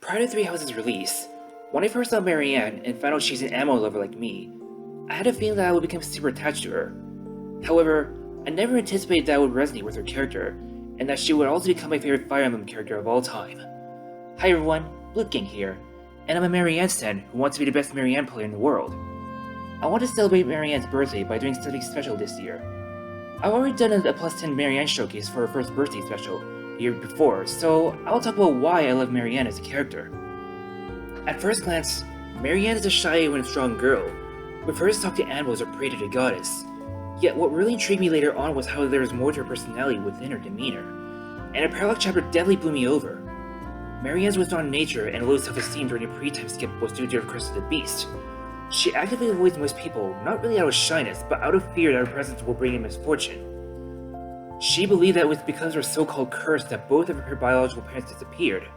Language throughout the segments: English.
Prior to Three Houses' release, when I first saw Marianne and found out she's an ammo lover like me, I had a feeling that I would become super attached to her. However, I never anticipated that I would resonate with her character, and that she would also become my favorite Fire Emblem character of all time. Hi everyone, Blue King here, and I'm a Marianne stan who wants to be the best Marianne player in the world. I want to celebrate Marianne's birthday by doing something special this year. I've already done a plus 10 Marianne showcase for her first birthday special the year before, so I'll talk about why I love Marianne as a character. At first glance, Marianne is a shy and strong girl, who prefers to talk to animals or pray to the goddess. Yet what really intrigued me later on was how there is more to her personality within her demeanor, and a parallel chapter definitely blew me over. Marianne's wisdom on nature and low self-esteem during the pre-time skip was due to her curse of the beast. She actively avoids most people, not really out of shyness, but out of fear that her presence will bring in misfortune. She believed that it was because of her so-called curse that both of her biological parents disappeared.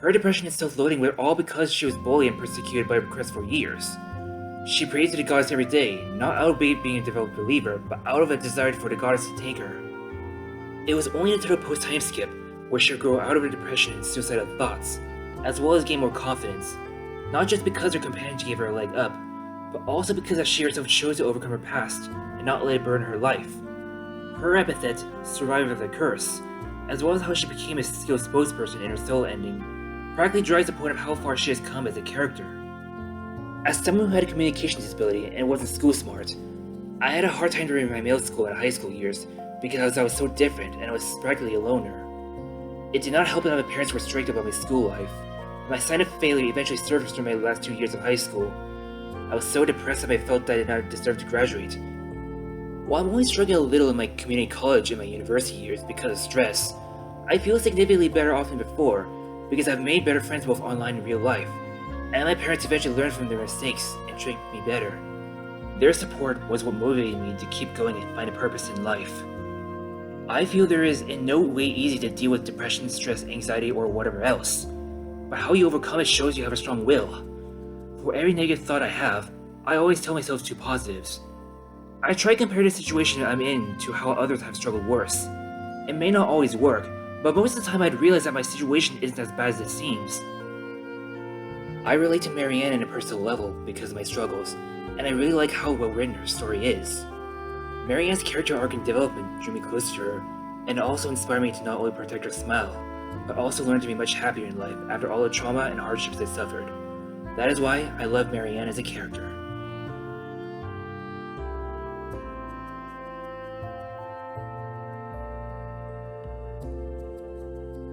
Her depression and self-loathing were all because she was bullied and persecuted by her crest for years. She prays to the goddess every day, not out of being a devout believer, but out of a desire for the goddess to take her. It was only until the post-time skip where she would grow out of her depression and suicidal thoughts, as well as gain more confidence, not just because her companions gave her a leg up, but also because that she herself chose to overcome her past and not let it burden her life. Her epithet, Survivor of the Curse, as well as how she became a skilled spokesperson in her solo ending, practically drives the point of how far she has come as a character. As someone who had a communication disability and wasn't school smart, I had a hard time during my middle school and high school years because I was so different and I was practically a loner. It did not help that my parents were strict about my school life. My sign of failure eventually surfaced during my last 2 years of high school. I was so depressed that I felt that I did not deserve to graduate. While I'm only struggling a little in my community college and my university years because of stress, I feel significantly better off than before because I've made better friends both online and real life, and my parents eventually learned from their mistakes and trained me better. Their support was what motivated me to keep going and find a purpose in life. I feel there is in no way easy to deal with depression, stress, anxiety, or whatever else, but how you overcome it shows you have a strong will. For every negative thought I have, I always tell myself two positives. I try to compare the situation I'm in to how others have struggled worse. It may not always work, but most of the time I'd realize that my situation isn't as bad as it seems. I relate to Marianne on a personal level because of my struggles, and I really like how well written her story is. Marianne's character arc and development drew me closer to her, and also inspired me to not only protect her smile, but also learn to be much happier in life after all the trauma and hardships I suffered. That is why I love Marianne as a character.